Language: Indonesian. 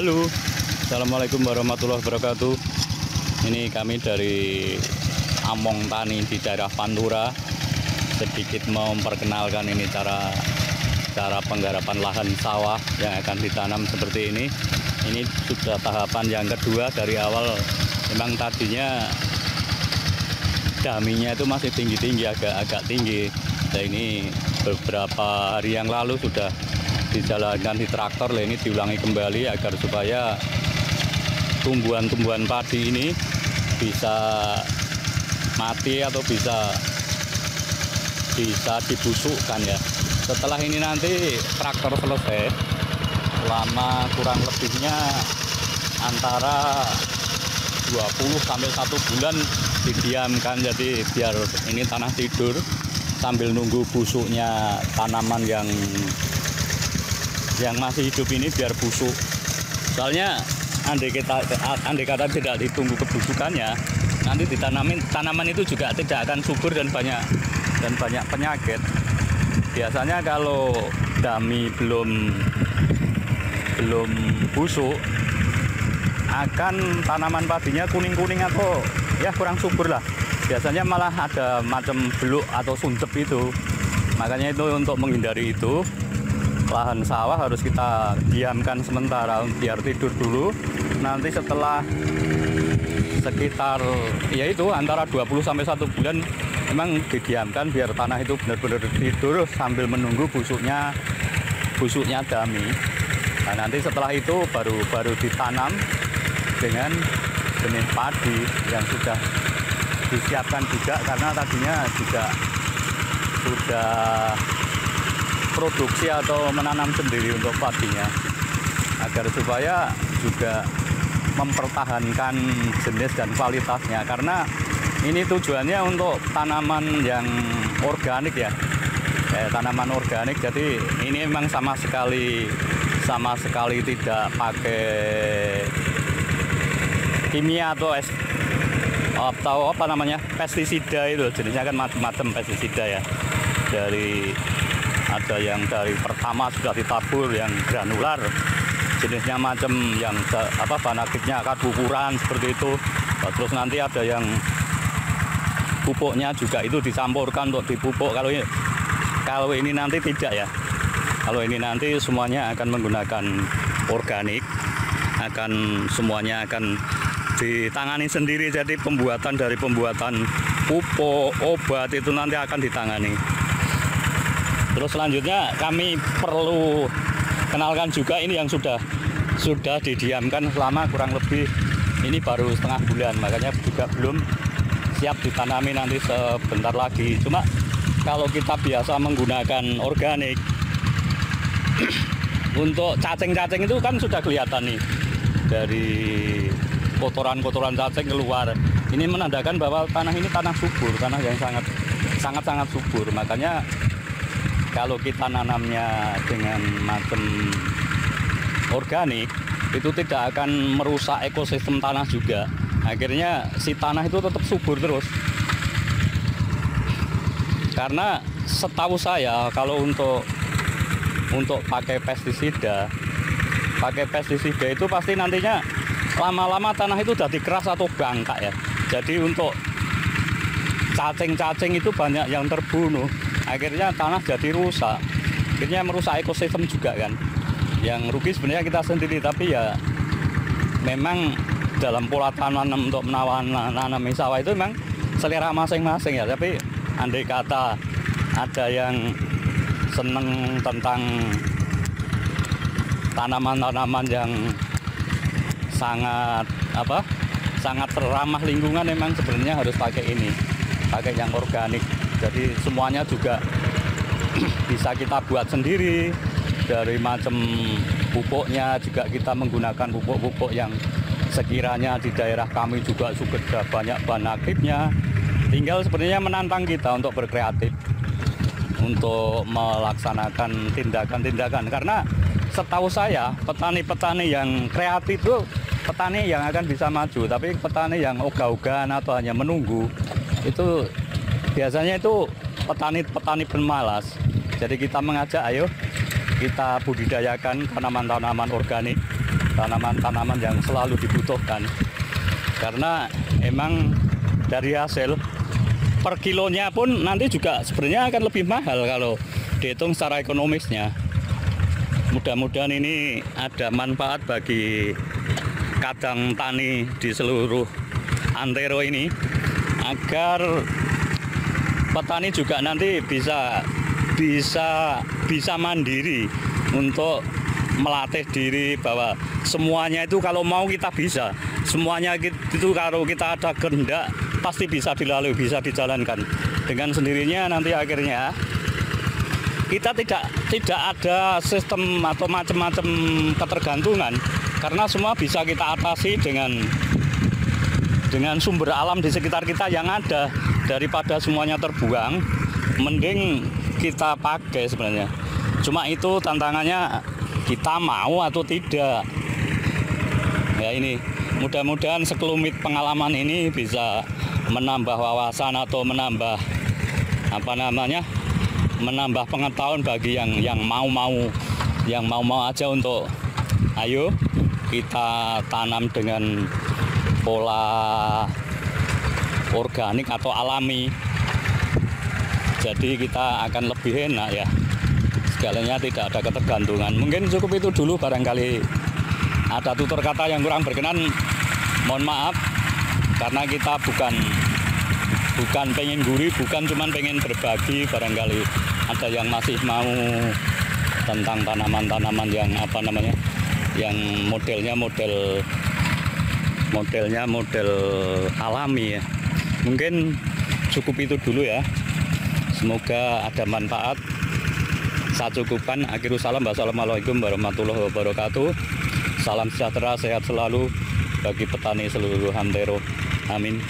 Halo, Assalamualaikum warahmatullahi wabarakatuh. Ini kami dari Among Tani di daerah Pantura. Sedikit memperkenalkan ini cara penggarapan lahan sawah yang akan ditanam seperti ini. Ini sudah tahapan yang kedua. Dari awal memang tadinya daminya itu masih tinggi-tinggi, agak tinggi. Nah, ini beberapa hari yang lalu sudah dijalankan di traktor. Ini diulangi kembali agar supaya tumbuhan-tumbuhan padi ini bisa mati atau bisa dibusukkan ya. Setelah ini nanti traktor selesai, lama kurang lebihnya antara 20 sampai 1 bulan didiamkan. Jadi biar ini tanah tidur sambil nunggu busuknya tanaman yang masih hidup ini biar busuk. Soalnya andai kata tidak ditunggu kebusukannya, nanti tanaman itu juga tidak akan subur dan banyak penyakit. Biasanya kalau dami belum busuk, akan tanaman padinya kuning-kuning atau ya kurang subur lah. Biasanya malah ada macam beluk atau suncep itu. Makanya itu untuk menghindari itu, lahan sawah harus kita diamkan sementara biar tidur dulu. Nanti setelah sekitar yaitu antara 20 sampai 1 bulan memang didiamkan biar tanah itu benar-benar tidur sambil menunggu busuknya dami. Nah, nanti setelah itu baru ditanam dengan benih padi yang sudah disiapkan juga, karena tadinya juga sudah produksi atau menanam sendiri untuk padinya, agar supaya juga mempertahankan jenis dan kualitasnya. Karena ini tujuannya untuk tanaman yang organik ya, tanaman organik. Jadi ini memang sama sekali tidak pakai kimia atau apa namanya pestisida. Itu jenisnya kan macam-macam pestisida ya. Ada yang dari pertama sudah ditabur yang granular, jenisnya macam yang bahan aktifnya akan ukuran seperti itu. Terus nanti ada yang pupuknya juga itu dicampurkan untuk dipupuk. Kalau ini nanti tidak ya. Kalau ini nanti semuanya akan menggunakan organik, semuanya akan ditangani sendiri. Jadi pembuatan pupuk, obat itu nanti akan ditangani. Terus selanjutnya kami perlu kenalkan juga ini yang sudah didiamkan selama kurang lebih ini baru setengah bulan, makanya juga belum siap ditanami nanti sebentar lagi. Cuma kalau kita biasa menggunakan organik, untuk cacing-cacing itu kan sudah kelihatan nih dari kotoran cacing keluar. Ini menandakan bahwa tanah ini tanah subur, tanah yang sangat subur. Makanya kalau kita nanamnya dengan macam organik, itu tidak akan merusak ekosistem tanah juga. Akhirnya si tanah itu tetap subur terus. Karena setahu saya kalau untuk pakai pestisida itu pasti nantinya lama-lama tanah itu jadi keras atau bangkak ya. Jadi untuk cacing-cacing itu banyak yang terbunuh. Akhirnya tanah jadi rusak, akhirnya merusak ekosistem juga kan. Yang rugi sebenarnya kita sendiri, tapi ya memang dalam pola tanam untuk menanami sawah itu memang selera masing-masing ya. Tapi andai kata ada yang seneng tentang tanaman-tanaman yang sangat ramah lingkungan, memang sebenarnya harus pakai yang organik. Jadi semuanya juga bisa kita buat sendiri. Dari macam pupuknya juga kita menggunakan pupuk-pupuk yang sekiranya di daerah kami juga sudah banyak bahan aktifnya. Tinggal sebenarnya menantang kita untuk berkreatif, untuk melaksanakan tindakan-tindakan. Karena setahu saya petani-petani yang kreatif itu petani yang akan bisa maju. Tapi petani yang ogah-ogahan atau hanya menunggu, itu biasanya itu petani pemalas. Jadi kita mengajak, ayo kita budidayakan tanaman-tanaman organik tanaman-tanaman yang selalu dibutuhkan. Karena emang dari hasil per kilonya pun nanti juga sebenarnya akan lebih mahal kalau dihitung secara ekonomisnya. Mudah-mudahan ini ada manfaat bagi kadang tani di seluruh antero ini, agar petani juga nanti bisa mandiri untuk melatih diri bahwa semuanya itu kalau mau kita bisa, semuanya itu kalau kita ada kehendak pasti bisa dilalui, bisa dijalankan. Dengan sendirinya nanti akhirnya kita tidak ada sistem atau macam-macam ketergantungan, karena semua bisa kita atasi dengan sumber alam di sekitar kita yang ada. Daripada semuanya terbuang, mending kita pakai sebenarnya. Cuma itu tantangannya, kita mau atau tidak. Ya ini, mudah-mudahan sekelumit pengalaman ini bisa menambah wawasan atau menambah menambah pengetahuan bagi yang mau aja untuk ayo kita tanam dengan pola organik atau alami. Jadi kita akan lebih enak ya. Segalanya tidak ada ketergantungan. Mungkin cukup itu dulu, barangkali ada tutur kata yang kurang berkenan, mohon maaf, karena kita bukan pengen gurih, bukan cuman pengen berbagi. Barangkali ada yang masih mau tentang tanaman-tanaman yang yang modelnya model alami ya. Mungkin cukup itu dulu ya. Semoga ada manfaat. Sacukupan. Akhirul salam. Wassalamualaikum warahmatullahi wabarakatuh. Salam sejahtera, sehat selalu bagi petani seluruh antero. Amin.